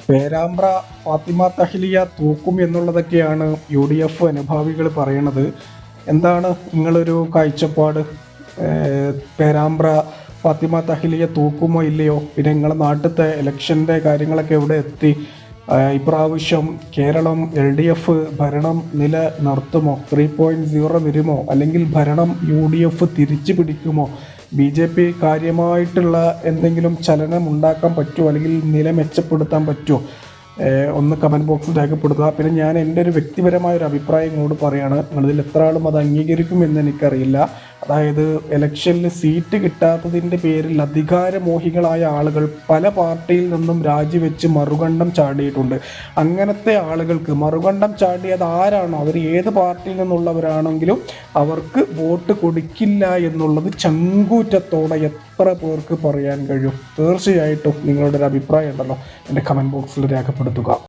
പേരാമ്പ്ര ഫാത്തിമ തഹ്ലിയ തൂക്കും എന്നുള്ളതൊക്കെയാണ് UDF അനുഭാവികൾ പറയണത്. എന്താണ് നിങ്ങളൊരു കാഴ്ചപ്പാട്? പേരാമ്പ്ര ഫാത്തിമ തഹ്ലിയ തൂക്കുമോ ഇല്ലയോ? പിന്നെ നിങ്ങളുടെ നാട്ടിലത്തെ ഇലക്ഷൻ്റെ കാര്യങ്ങളൊക്കെ എവിടെ എത്തി? ഇപ്രാവശ്യം കേരളം LDF ഭരണം നില നിർത്തുമോ? 3.0 വരുമോ? അല്ലെങ്കിൽ ഭരണം UDF തിരിച്ചു പിടിക്കുമോ? BJP കാര്യമായിട്ടുള്ള എന്തെങ്കിലും ചലനം ഉണ്ടാക്കാൻ പറ്റുമോ? അല്ലെങ്കിൽ നില മെച്ചപ്പെടുത്താൻ പറ്റുമോ? ഒന്ന് കമൻറ്റ് ബോക്സിൽ രേഖപ്പെടുത്തുക. പിന്നെ ഞാൻ എൻ്റെ ഒരു വ്യക്തിപരമായ ഒരു അഭിപ്രായം ഇങ്ങോട്ട് പറയുകയാണ്. നിങ്ങളിതിൽ എത്ര ആളും അത് അംഗീകരിക്കുമെന്ന് എനിക്കറിയില്ല. അതായത് ഇലക്ഷനിൽ സീറ്റ് കിട്ടാത്തതിൻ്റെ പേരിൽ അധികാരമോഹികളായ ആളുകൾ പല പാർട്ടിയിൽ നിന്നും രാജിവെച്ച് മറുകണ്ഠം ചാടിയിട്ടുണ്ട്. അങ്ങനത്തെ ആളുകൾക്ക് മറുകണ്ഠം ചാടിയത് ആരാണോ, അവർ ഏത് പാർട്ടിയിൽ നിന്നുള്ളവരാണെങ്കിലും അവർക്ക് വോട്ട് കൊടുക്കില്ല എന്നുള്ളത് ചങ്കൂറ്റത്തോടെ എത്ര പേർക്ക് പറയാൻ കഴിയും? തീർച്ചയായിട്ടും നിങ്ങളുടെ ഒരു അഭിപ്രായം ഉണ്ടല്ലോ, എൻ്റെ കമൻറ്റ് ബോക്സിൽ രേഖപ്പെടുത്തുക.